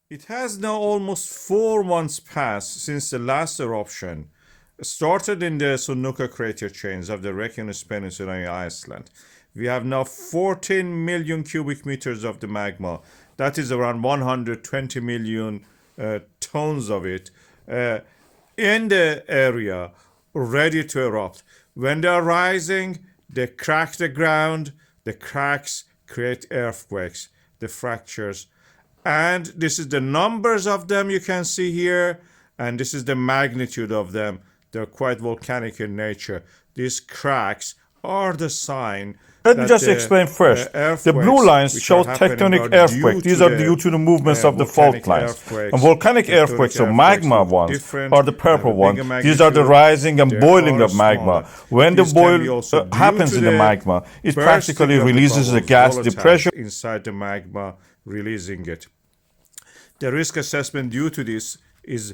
It has now almost 4 months passed since the last eruption started in the Sundhnúkur crater chains of the Reykjanes Peninsula in Iceland. We have now 14 million cubic meters of the magma. That is around 120 million tons of it in the area ready to erupt. When they are rising, they crack the ground. The cracks create earthquakes, the fractures. And this is the numbers of them you can see here. And this is the magnitude of them. They're quite volcanic in nature. These cracks are the sign. Let me just explain first. The blue lines show tectonic earthquakes. These are due to the movements of the fault lines. And volcanic earthquakes, or magma ones, are the purple ones. These are the rising and boiling of magma. When the boil happens in the magma, it practically releases the gas, the pressure inside the magma, releasing it. The risk assessment due to this is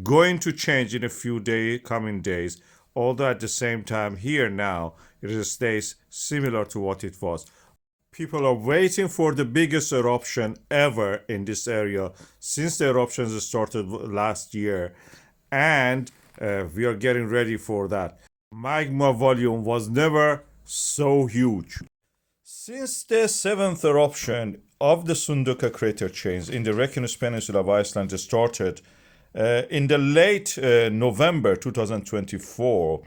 going to change in a few coming days, although at the same time here now it stays similar to what it was. People are waiting for the biggest eruption ever in this area since the eruptions started last year, and we are getting ready for that. Magma volume was never so huge. Since the 7th eruption of the Sundhnúkur crater chains in the Reykjanes Peninsula of Iceland started in the late November 2024,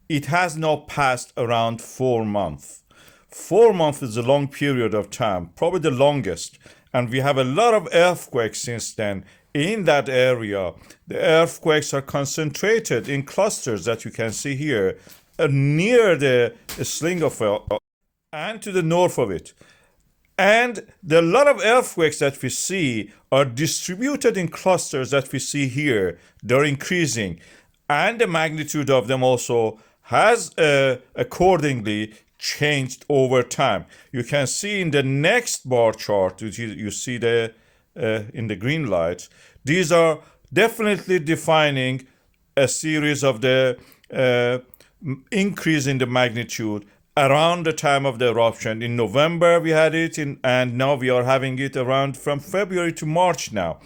it has now passed around 4 months. 4 months is a long period of time, probably the longest. And we have a lot of earthquakes since then in that area. The earthquakes are concentrated in clusters that you can see here near the Slingsfell and to the north of it. And a lot of earthquakes that we see are distributed in clusters that we see here. They're increasing. And the magnitude of them also has accordingly changed over time. You can see in the next bar chart, you see the in the green lights, these are definitely defining a series of the increase in the magnitude around the time of the eruption. In November we had it, and now we are having it around from February to March now.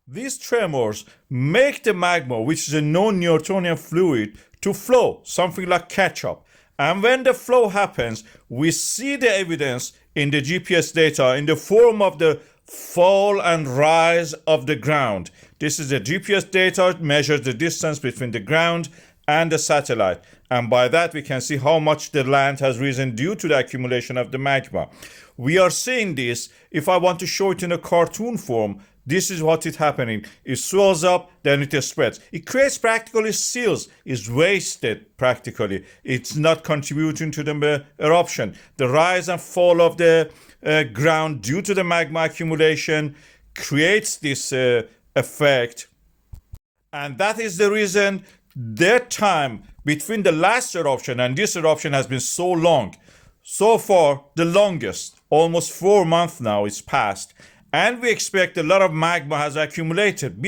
These tremors make the magma, which is a non-Newtonian fluid, to flow, something like ketchup. And when the flow happens, we see the evidence in the GPS data in the form of the fall and rise of the ground. This is the GPS data. It measures the distance between the ground and the satellite. And by that, we can see how much the land has risen due to the accumulation of the magma. We are seeing this. If I want to show it in a cartoon form, this is what is happening. It swells up, then it spreads. It creates practically seals. It's wasted practically. It's not contributing to the eruption. The rise and fall of the ground due to the magma accumulation creates this effect. And that is the reason the time between the last eruption and this eruption has been so long. So far, the longest, almost 4 months now is passed. And we expect a lot of magma has accumulated,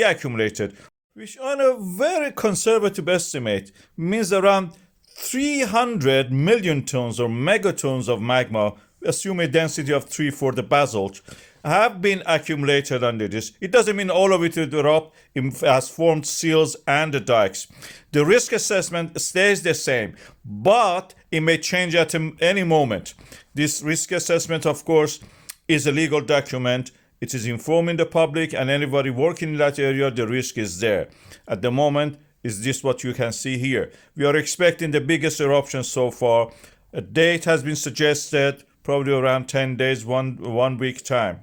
which on a very conservative estimate means around 300 million tons or megatons of magma, assume a density of 3 for the basalt, have been accumulated under this. It doesn't mean all of it will erupt. It has formed seals and the dikes. The risk assessment stays the same, but it may change at any moment. This risk assessment, of course, is a legal document. It is informing the public and anybody working in that area, the risk is there. At the moment, is this what you can see here? We are expecting the biggest eruption so far. A date has been suggested, probably around 10 days, one week time.